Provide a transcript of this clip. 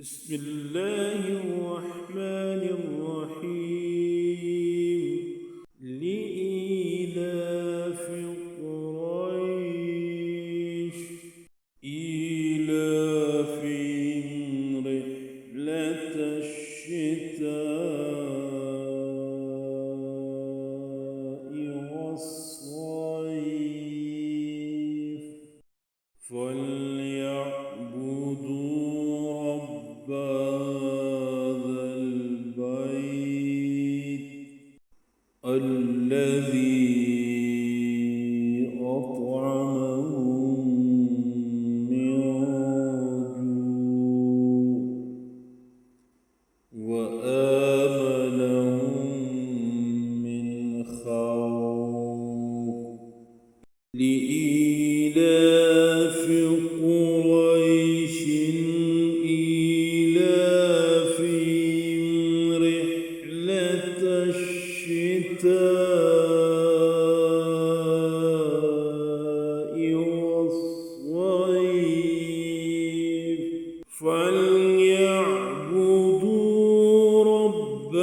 بسم الله الرحمن الرحيم لإيلاف قريش إيلافهم رحلة الشتاء والصيف فليعبدوا رب هذا البيت الذي أطعمهم من جوع وآمنهم من خوف لإيلاف قريش إيلافهم رحلة الشتاء والصيف فليعبدوا رب